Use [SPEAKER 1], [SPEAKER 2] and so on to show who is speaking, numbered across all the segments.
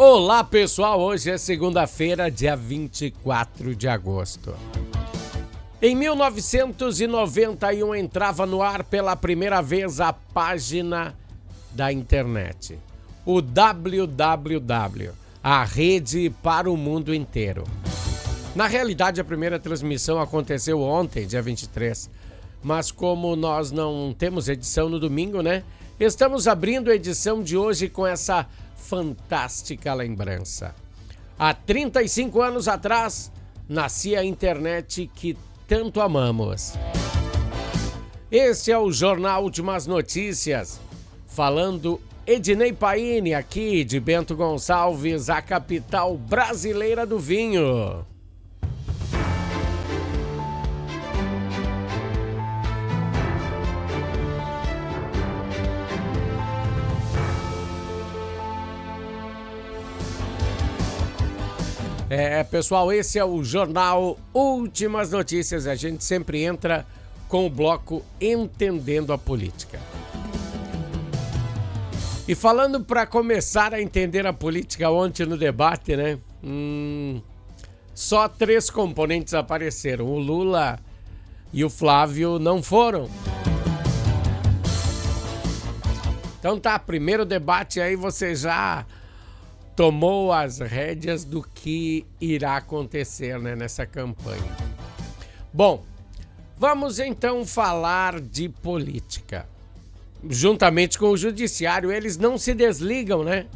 [SPEAKER 1] Olá pessoal, hoje é segunda-feira, dia 24 de agosto. Em 1991 entrava no ar pela primeira vez a página da internet, o www, a rede para o mundo inteiro. Na realidade, a primeira transmissão aconteceu ontem, dia 23, mas como nós não temos edição no domingo, né? Estamos abrindo a edição de hoje com essa fantástica lembrança. Há 35 anos atrás, nascia a internet que tanto amamos. Este é o Jornal Últimas Notícias, falando Ednei Paine, aqui de Bento Gonçalves, a capital brasileira do vinho. Pessoal, esse é o Jornal Últimas Notícias. A gente sempre entra com o bloco Entendendo a Política. E falando para começar a entender a política ontem no debate, né? Só 3 componentes apareceram. O Lula e o Flávio não foram. Então tá, primeiro debate aí você já tomou as rédeas do que irá acontecer, né, nessa campanha. Bom, vamos então falar de política. Juntamente com o Judiciário, eles não se desligam, né?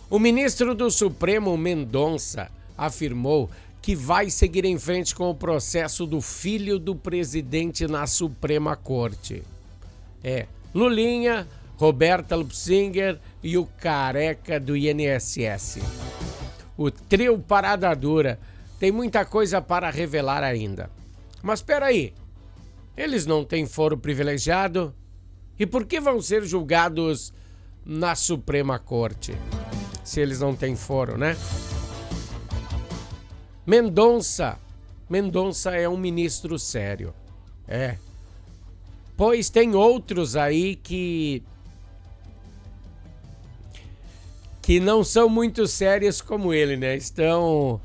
[SPEAKER 1] O ministro do Supremo, Mendonça, afirmou que vai seguir em frente com o processo do filho do presidente na Suprema Corte. Lulinha, Roberta Lupsinger e o careca do INSS. O trio Parada Dura tem muita coisa para revelar ainda. Mas espera aí, eles não têm foro privilegiado? E por que vão ser julgados na Suprema Corte? Se eles não têm foro, né? Mendonça é um ministro sério. Pois tem outros aí que não são muito sérios como ele, né? Estão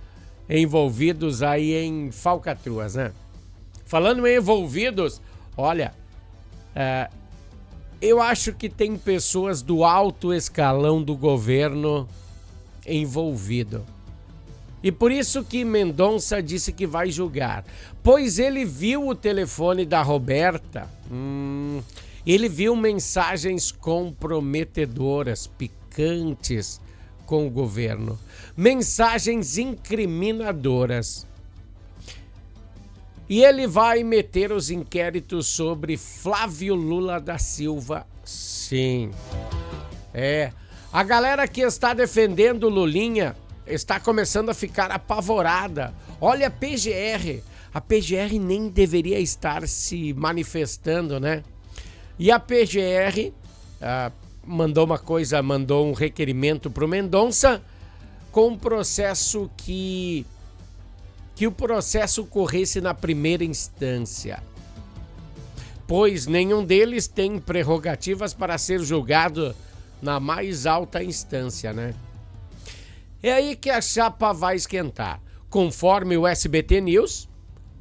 [SPEAKER 1] envolvidos aí em falcatruas, né? Falando em envolvidos, olha, eu acho que tem pessoas do alto escalão do governo envolvido. E por isso que Mendonça disse que vai julgar. Pois ele viu o telefone da Roberta, ele viu mensagens comprometedoras, picantes com o governo, mensagens incriminadoras. E ele vai meter os inquéritos sobre Flávio Lula da Silva, sim. A galera que está defendendo Lulinha está começando a ficar apavorada. Olha a PGR nem deveria estar se manifestando, né? E a PGR mandou um requerimento para o Mendonça com um processo que o processo corresse na primeira instância, pois nenhum deles tem prerrogativas para ser julgado na mais alta instância, né? É aí que a chapa vai esquentar. Conforme o SBT News,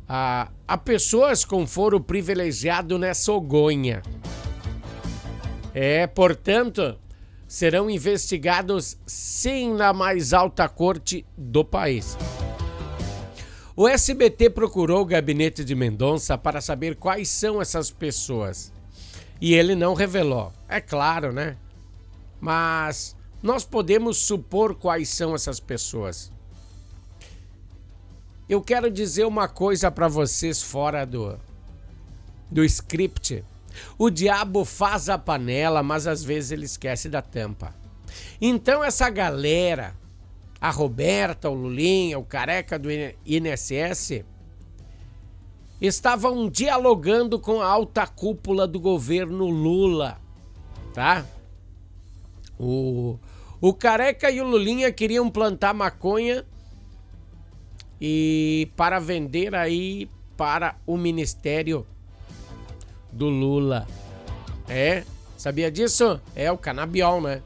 [SPEAKER 1] há pessoas com foro privilegiado nessa ogonha. Portanto, serão investigados sim na mais alta corte do país. O SBT procurou o gabinete de Mendonça para saber quais são essas pessoas. E ele não revelou. É claro, né? Mas nós podemos supor quais são essas pessoas. Eu quero dizer uma coisa para vocês fora do script. O diabo faz a panela, mas às vezes ele esquece da tampa. Então essa galera, a Roberta, o Lulinha, o careca do INSS, estavam dialogando com a alta cúpula do governo Lula, tá? O careca e o Lulinha queriam plantar maconha e para vender aí para o ministério do Lula. Sabia disso? O canabiol, né?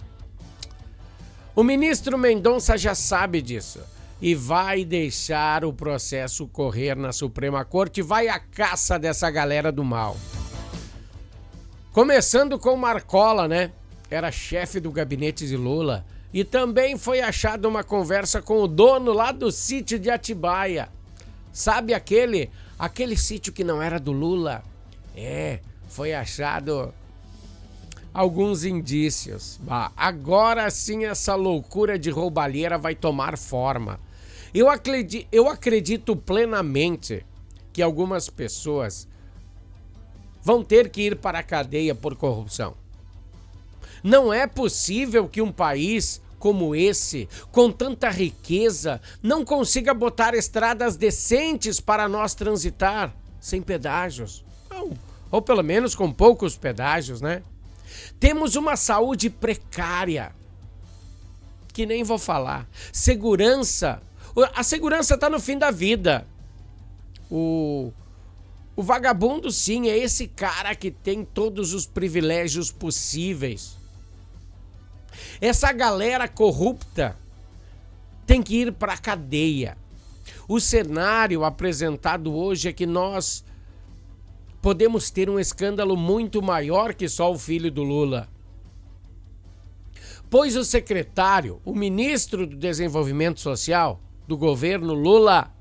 [SPEAKER 1] O ministro Mendonça já sabe disso e vai deixar o processo correr na Suprema Corte, vai à caça dessa galera do mal. Começando com Marcola, né? Era chefe do gabinete de Lula e também foi achada uma conversa com o dono lá do sítio de Atibaia. Sabe aquele sítio que não era do Lula? Foi achado alguns indícios. Agora sim essa loucura de roubalheira vai tomar forma. Eu acredito plenamente que algumas pessoas vão ter que ir para a cadeia por corrupção. Não é possível que um país como esse, com tanta riqueza, não consiga botar estradas decentes para nós transitar, sem pedágios. Ou pelo menos com poucos pedágios, né? Temos uma saúde precária, que nem vou falar. Segurança. A segurança está no fim da vida. O vagabundo, sim, é esse cara que tem todos os privilégios possíveis. Essa galera corrupta tem que ir para a cadeia. O cenário apresentado hoje é que nós podemos ter um escândalo muito maior que só o filho do Lula. Pois o ministro do Desenvolvimento Social do governo Lula,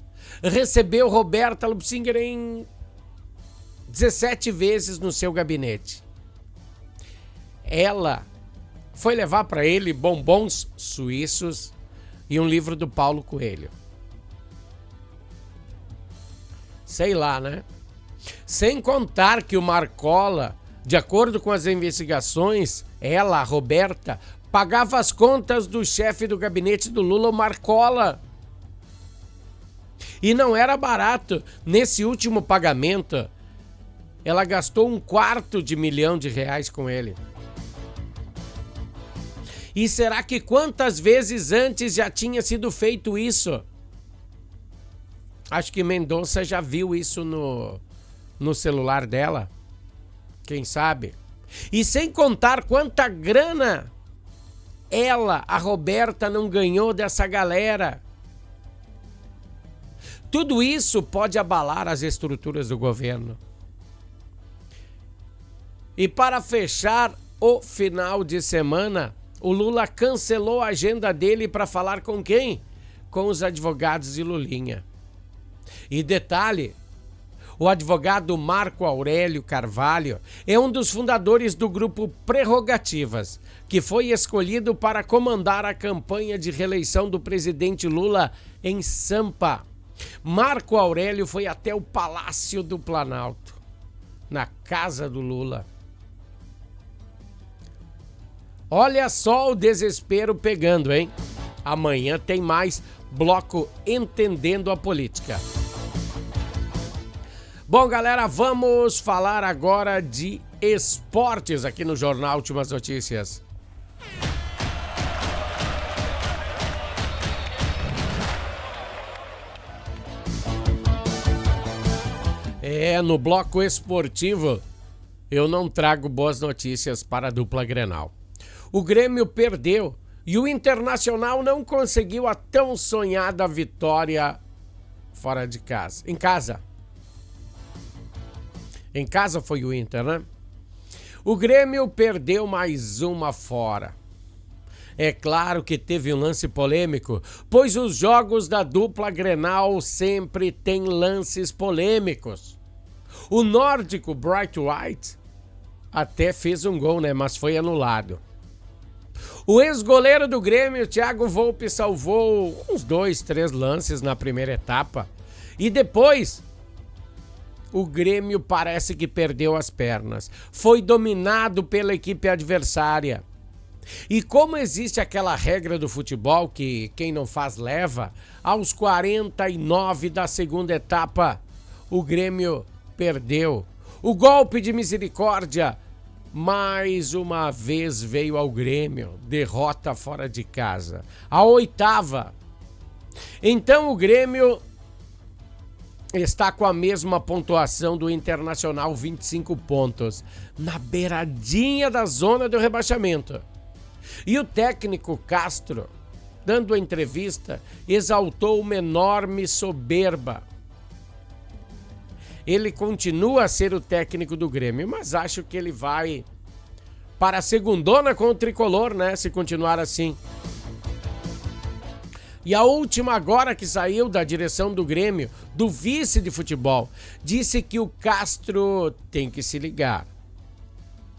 [SPEAKER 1] recebeu Roberta Lupsinger em 17 vezes no seu gabinete. Ela foi levar para ele bombons suíços e um livro do Paulo Coelho. Sei lá, né? Sem contar que o Marcola, de acordo com as investigações, ela, a Roberta, pagava as contas do chefe do gabinete do Lula, o Marcola. E não era barato. Nesse último pagamento, ela gastou R$250.000 com ele. E será que quantas vezes antes já tinha sido feito isso? Acho que Mendonça já viu isso no celular dela. Quem sabe? E sem contar quanta grana ela, a Roberta, não ganhou dessa galera. Tudo isso pode abalar as estruturas do governo. E para fechar o final de semana, o Lula cancelou a agenda dele para falar com quem? Com os advogados de Lulinha. E detalhe, o advogado Marco Aurélio Carvalho é um dos fundadores do grupo Prerrogativas, que foi escolhido para comandar a campanha de reeleição do presidente Lula em Sampa. Marco Aurélio foi até o Palácio do Planalto, na casa do Lula. Olha só o desespero pegando, hein? Amanhã tem mais bloco Entendendo a Política. Bom, galera, vamos falar agora de esportes aqui no Jornal Últimas Notícias. No bloco esportivo, eu não trago boas notícias para a dupla Grenal. O Grêmio perdeu e o Internacional não conseguiu a tão sonhada vitória fora de casa. Em casa. Em casa foi o Inter, né? O Grêmio perdeu mais uma fora. É claro que teve um lance polêmico, pois os jogos da dupla Grenal sempre têm lances polêmicos. O nórdico Bright White até fez um gol, né? Mas foi anulado. O ex-goleiro do Grêmio, Thiago Volpi, salvou uns 2, 3 lances na primeira etapa. E depois, o Grêmio parece que perdeu as pernas. Foi dominado pela equipe adversária. E como existe aquela regra do futebol que quem não faz leva, aos 49 da segunda etapa, o Grêmio perdeu. O golpe de misericórdia mais uma vez veio ao Grêmio, derrota fora de casa, a 8ª. Então o Grêmio está com a mesma pontuação do Internacional, 25 pontos, na beiradinha da zona do rebaixamento. E o técnico Castro dando a entrevista, exaltou uma enorme soberba. Ele continua a ser o técnico do Grêmio, mas acho que ele vai para a segundona com o tricolor, né? Se continuar assim. E a última agora que saiu da direção do Grêmio, do vice de futebol, disse que o Castro tem que se ligar.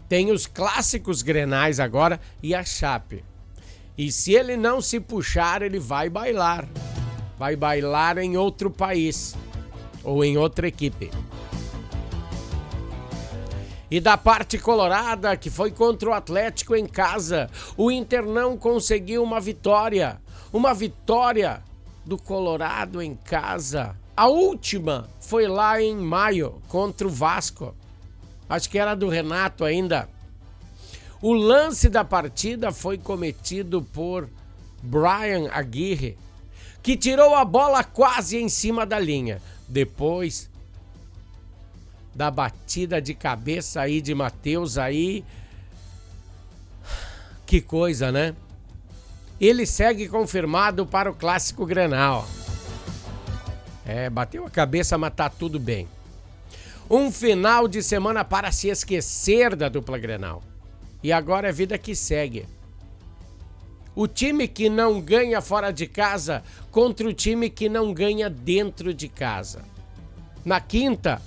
[SPEAKER 1] Tem os clássicos Grenais agora e a Chape. E se ele não se puxar, ele vai bailar. Vai bailar em outro país ou em outra equipe. E da parte colorada, que foi contra o Atlético em casa, o Inter não conseguiu uma vitória. Uma vitória do Colorado em casa. A última foi lá em maio, contra o Vasco. Acho que era do Renato ainda. O lance da partida foi cometido por Brian Aguirre, que tirou a bola quase em cima da linha. Depois da batida de cabeça aí de Matheus aí. Que coisa, né? Ele segue confirmado para o Clássico Grenal. Bateu a cabeça, mas tá tudo bem. Um final de semana para se esquecer da dupla Grenal. E agora é vida que segue. O time que não ganha fora de casa contra o time que não ganha dentro de casa. Na quinta,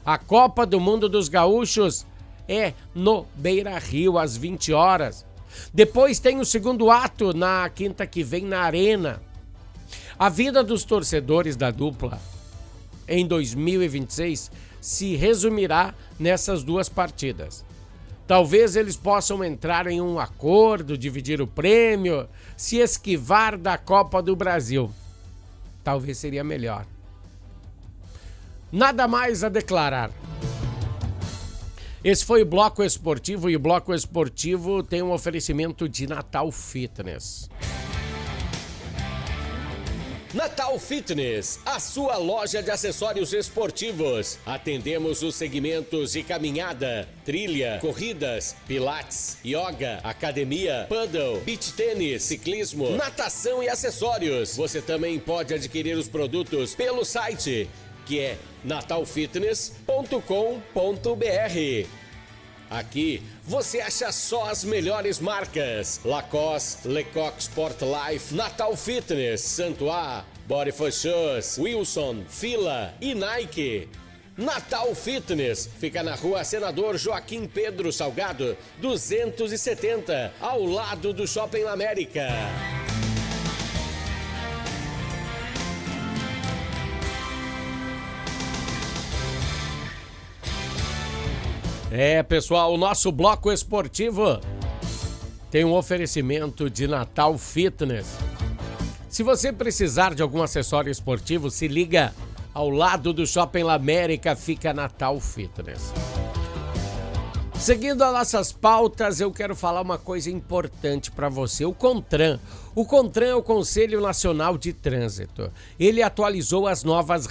[SPEAKER 1] a Copa do Mundo dos Gaúchos é no Beira-Rio, às 20 horas. Depois tem o segundo ato na quinta que vem na Arena. A vida dos torcedores da dupla em 2026 se resumirá nessas duas partidas. Talvez eles possam entrar em um acordo, dividir o prêmio, se esquivar da Copa do Brasil. Talvez seria melhor. Nada mais a declarar. Esse foi o Bloco Esportivo e o Bloco Esportivo tem um oferecimento de Natal Fitness.
[SPEAKER 2] Natal Fitness, a sua loja de acessórios esportivos. Atendemos os segmentos de caminhada, trilha, corridas, pilates, yoga, academia, paddle, beach tênis, ciclismo, natação e acessórios. Você também pode adquirir os produtos pelo site, que é natalfitness.com.br. Aqui você acha só as melhores marcas: Lacoste, Lecoq Sport Life, Natal Fitness, Santois, Body for Shoes, Wilson, Fila e Nike. Natal Fitness fica na Rua Senador Joaquim Pedro Salgado, 270, ao lado do Shopping América.
[SPEAKER 1] Pessoal, o nosso Bloco Esportivo tem um oferecimento de Natal Fitness. Se você precisar de algum acessório esportivo, se liga, ao lado do Shopping América fica Natal Fitness. Seguindo as nossas pautas, eu quero falar uma coisa importante para você. O CONTRAN. O CONTRAN é o Conselho Nacional de Trânsito. Ele atualizou as novas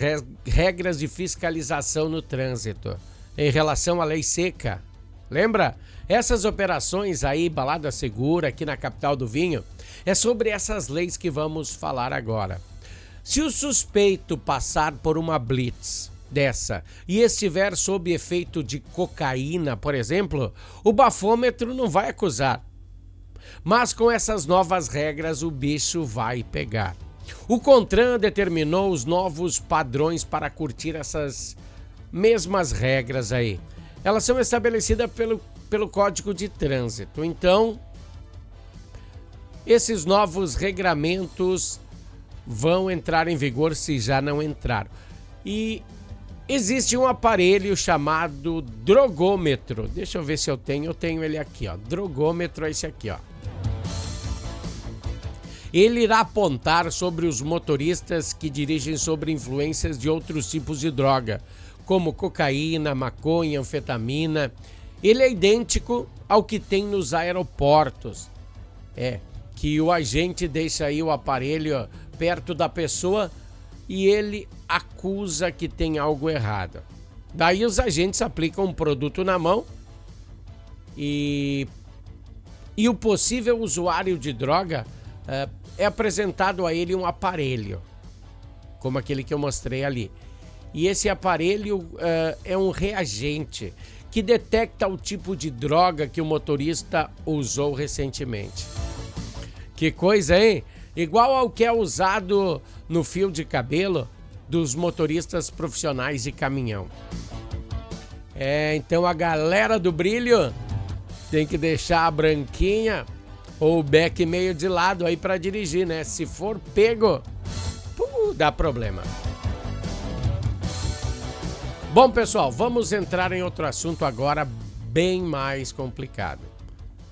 [SPEAKER 1] regras de fiscalização no trânsito em relação à lei seca. Lembra? Essas operações aí, Balada Segura, aqui na capital do vinho, é sobre essas leis que vamos falar agora. Se o suspeito passar por uma blitz dessa e estiver sob efeito de cocaína, por exemplo, o bafômetro não vai acusar. Mas com essas novas regras, o bicho vai pegar. O CONTRAN determinou os novos padrões para curtir essas mesmas regras aí. Elas são estabelecidas pelo Código de Trânsito. Então, esses novos regramentos vão entrar em vigor se já não entraram. E existe um aparelho chamado drogômetro. Deixa eu ver se eu tenho ele aqui, ó. Drogômetro é esse aqui, ó. Ele irá apontar sobre os motoristas que dirigem sob influências de outros tipos de droga, como cocaína, maconha, anfetamina. Ele é idêntico ao que tem nos aeroportos. Que o agente deixa aí o aparelho perto da pessoa e ele acusa que tem algo errado. Daí os agentes aplicam um produto na mão e o possível usuário de droga é apresentado a ele um aparelho, como aquele que eu mostrei ali. E esse aparelho é um reagente que detecta o tipo de droga que o motorista usou recentemente. Que coisa, hein? Igual ao que é usado no fio de cabelo dos motoristas profissionais de caminhão. Então a galera do brilho tem que deixar a branquinha ou o beck meio de lado aí para dirigir, né? Se for pego, dá problema. Bom, pessoal, vamos entrar em outro assunto agora bem mais complicado.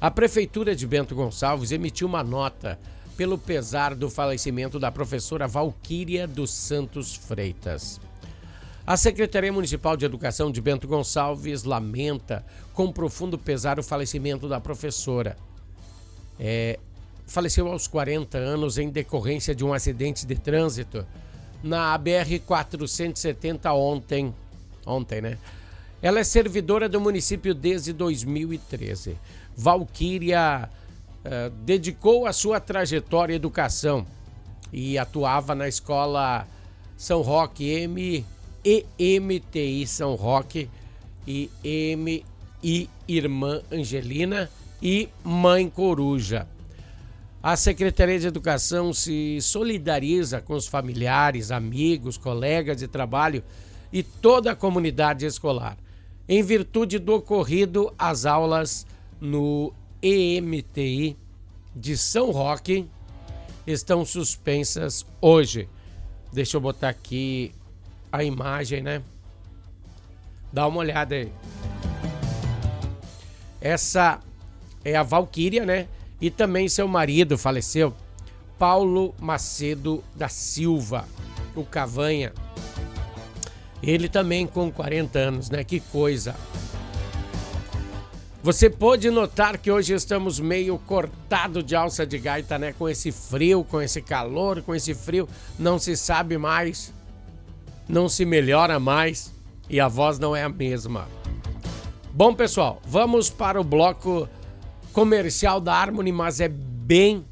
[SPEAKER 1] A Prefeitura de Bento Gonçalves emitiu uma nota pelo pesar do falecimento da professora Valquíria dos Santos Freitas. A Secretaria Municipal de Educação de Bento Gonçalves lamenta com profundo pesar o falecimento da professora. Faleceu aos 40 anos em decorrência de um acidente de trânsito na BR-470 ontem, né? Ela é servidora do município desde 2013. Valquíria dedicou a sua trajetória à educação e atuava na escola São Roque EMTI São Roque e Irmã Angelina e Mãe Coruja. A Secretaria de Educação se solidariza com os familiares, amigos, colegas de trabalho e toda a comunidade escolar. Em virtude do ocorrido, as aulas no EMTI de São Roque estão suspensas hoje. Deixa eu botar aqui a imagem, né? Dá uma olhada aí. Essa é a Valquíria, né? E também seu marido faleceu, Paulo Macedo da Silva, o Cavanha. Ele também com 40 anos, né? Que coisa. Você pode notar que hoje estamos meio cortado de alça de gaita, né? Com esse frio, com esse calor, com esse frio, não se sabe mais, não se melhora mais e a voz não é a mesma. Bom, pessoal, vamos para o bloco comercial da Harmony, mas é bem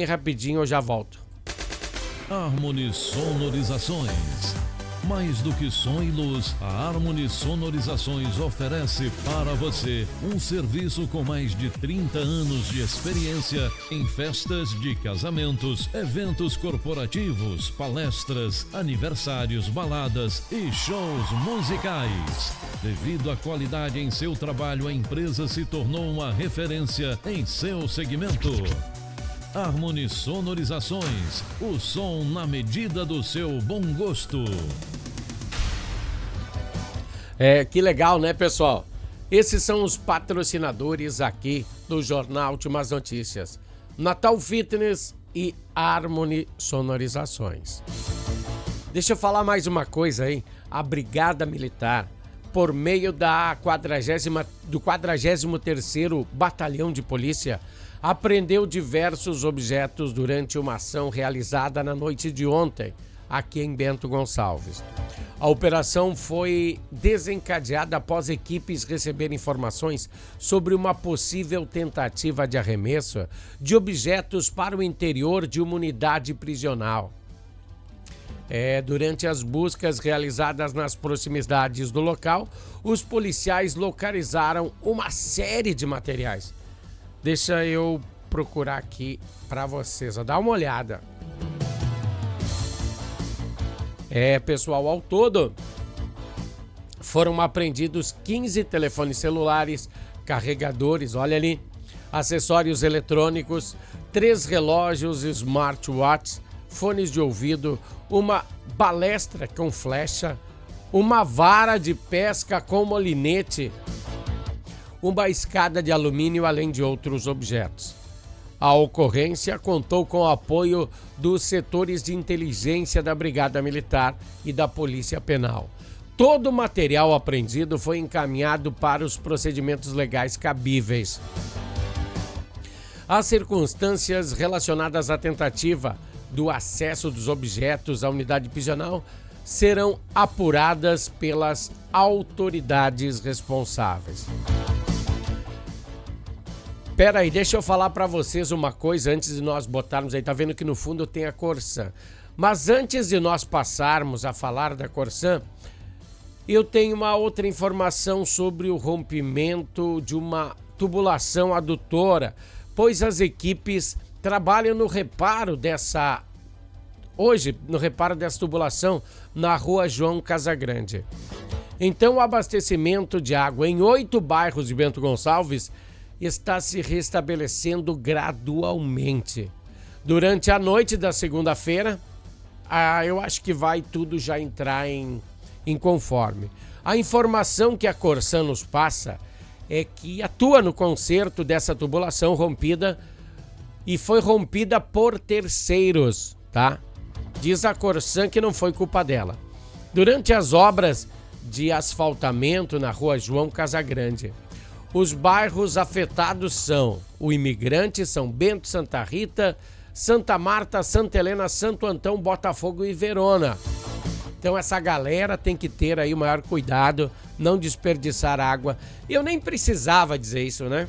[SPEAKER 1] rapidinho, eu já volto.
[SPEAKER 3] Harmony Sonorizações. Mais do que som e luz, a Harmony Sonorizações oferece para você um serviço com mais de 30 anos de experiência em festas de casamentos, eventos corporativos, palestras, aniversários, baladas e shows musicais. Devido à qualidade em seu trabalho, a empresa se tornou uma referência em seu segmento. Harmony Sonorizações, o som na medida do seu bom gosto.
[SPEAKER 1] Que legal, né, pessoal? Esses são os patrocinadores aqui do Jornal Últimas Notícias. Natal Fitness e Harmony Sonorizações. Deixa eu falar mais uma coisa aí. A Brigada Militar, por meio do 43º Batalhão de Polícia, apreendeu diversos objetos durante uma ação realizada na noite de ontem, aqui em Bento Gonçalves. A operação foi desencadeada após equipes receberem informações sobre uma possível tentativa de arremesso de objetos para o interior de uma unidade prisional. Durante as buscas realizadas nas proximidades do local, os policiais localizaram uma série de materiais. Deixa eu procurar aqui para vocês, dá uma olhada. Pessoal, ao todo foram apreendidos 15 telefones celulares, carregadores, olha ali, acessórios eletrônicos, 3 relógios smartwatch, fones de ouvido, uma balestra com flecha, uma vara de pesca com molinete, uma escada de alumínio, além de outros objetos. A ocorrência contou com o apoio dos setores de inteligência da Brigada Militar e da Polícia Penal. Todo o material apreendido foi encaminhado para os procedimentos legais cabíveis. As circunstâncias relacionadas à tentativa do acesso dos objetos à unidade prisional serão apuradas pelas autoridades responsáveis. Pera aí, deixa eu falar pra vocês uma coisa antes de nós botarmos aí. Tá vendo que no fundo tem a Corsan. Mas antes de nós passarmos a falar da Corsan, eu tenho uma outra informação sobre o rompimento de uma tubulação adutora, pois as equipes trabalham no reparo dessa tubulação na rua João Casagrande. Então o abastecimento de água em 8 bairros de Bento Gonçalves está se restabelecendo gradualmente. Durante a noite da segunda-feira, eu acho que vai tudo já entrar em conforme. A informação que a Corsan nos passa é que atua no conserto dessa tubulação rompida e foi rompida por terceiros, tá? Diz a Corsan que não foi culpa dela. Durante as obras de asfaltamento na rua João Casagrande, os bairros afetados são o Imigrante, São Bento, Santa Rita, Santa Marta, Santa Helena, Santo Antão, Botafogo e Verona. Então essa galera tem que ter aí o maior cuidado, não desperdiçar água. Eu nem precisava dizer isso, né?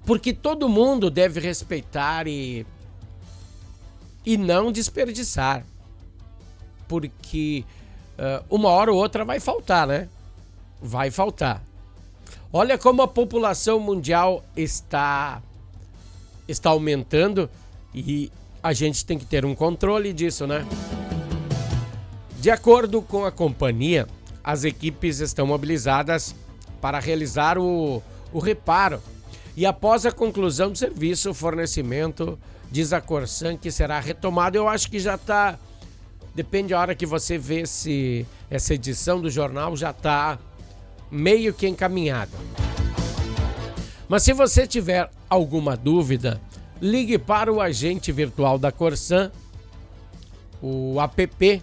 [SPEAKER 1] Porque todo mundo deve respeitar e não desperdiçar. Porque uma hora ou outra vai faltar, né? Vai faltar. Olha como a população mundial está aumentando e a gente tem que ter um controle disso, né? De acordo com a companhia, as equipes estão mobilizadas para realizar o reparo. E após a conclusão do serviço, o fornecimento, diz a Corsan, que será retomado. Eu acho que já está... Depende da hora que você vê se essa edição do jornal já está meio que encaminhada. Mas se você tiver alguma dúvida, ligue para o agente virtual da Corsan, o app,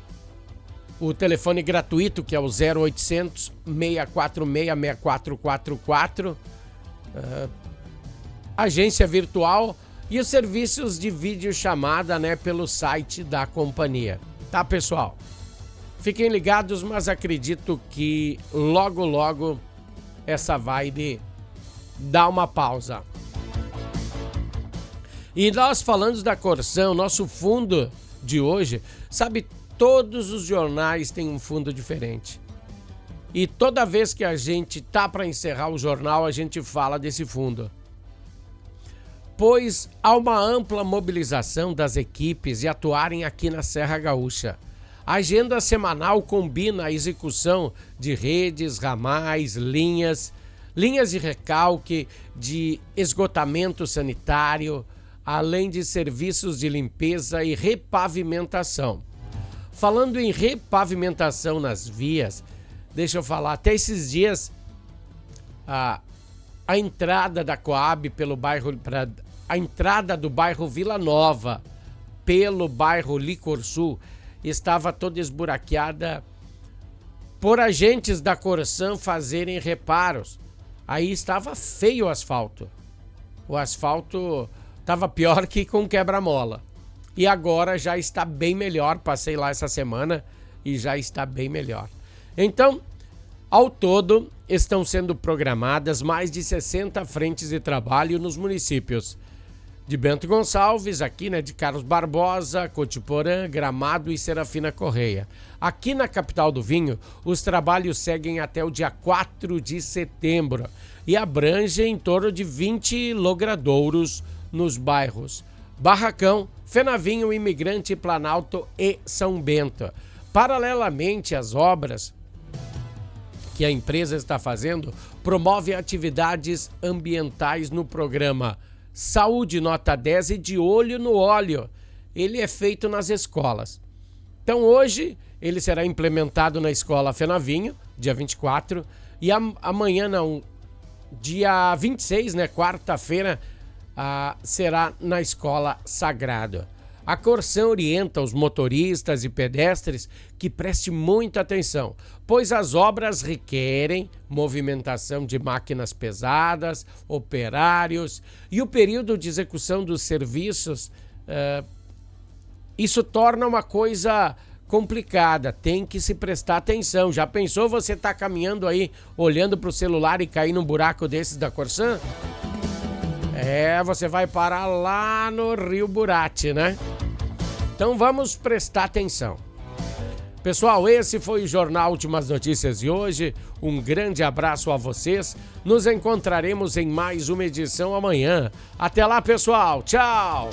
[SPEAKER 1] o telefone gratuito que é o 0800 646 6444, agência virtual e os serviços de videochamada, né, pelo site da companhia. Tá, pessoal? Fiquem ligados, mas acredito que logo, logo essa vibe dá uma pausa. E nós falando da Corsan, nosso fundo de hoje, sabe, todos os jornais têm um fundo diferente. E toda vez que a gente tá para encerrar o jornal, a gente fala desse fundo. Pois há uma ampla mobilização das equipes de atuarem aqui na Serra Gaúcha. A agenda semanal combina a execução de redes, ramais, linhas de recalque, de esgotamento sanitário, além de serviços de limpeza e repavimentação. Falando em repavimentação nas vias, deixa eu falar, até esses dias a entrada da Coab pelo bairro, a entrada do bairro Vila Nova pelo bairro Licor Sul estava toda esburaqueada por agentes da Corsan fazerem reparos. Aí estava feio o asfalto. O asfalto estava pior que com quebra-mola. E agora já está bem melhor. Passei lá essa semana e já está bem melhor. Então, ao todo, estão sendo programadas mais de 60 frentes de trabalho nos municípios de Bento Gonçalves, aqui, né, de Carlos Barbosa, Cotiporã, Gramado e Serafina Correia. Aqui na capital do vinho, os trabalhos seguem até o dia 4 de setembro e abrangem em torno de 20 logradouros nos bairros Barracão, Fenavinho, Imigrante, Planalto e São Bento. Paralelamente às obras que a empresa está fazendo, promove atividades ambientais no programa Saúde Nota 10 e De Olho no Óleo. Ele é feito nas escolas. Então hoje ele será implementado na escola Fenavinho, dia 24, e amanhã não, dia 26, né, quarta-feira, será na escola Sagrado. A Corsan orienta os motoristas e pedestres que prestem muita atenção, pois as obras requerem movimentação de máquinas pesadas, operários e o período de execução dos serviços, isso torna uma coisa complicada, tem que se prestar atenção. Já pensou você estar caminhando aí, olhando para o celular e cair num buraco desses da Corsan? Você vai parar lá no Rio Burati, né? Então vamos prestar atenção. Pessoal, esse foi o Jornal Últimas Notícias de hoje. Um grande abraço a vocês. Nos encontraremos em mais uma edição amanhã. Até lá, pessoal. Tchau!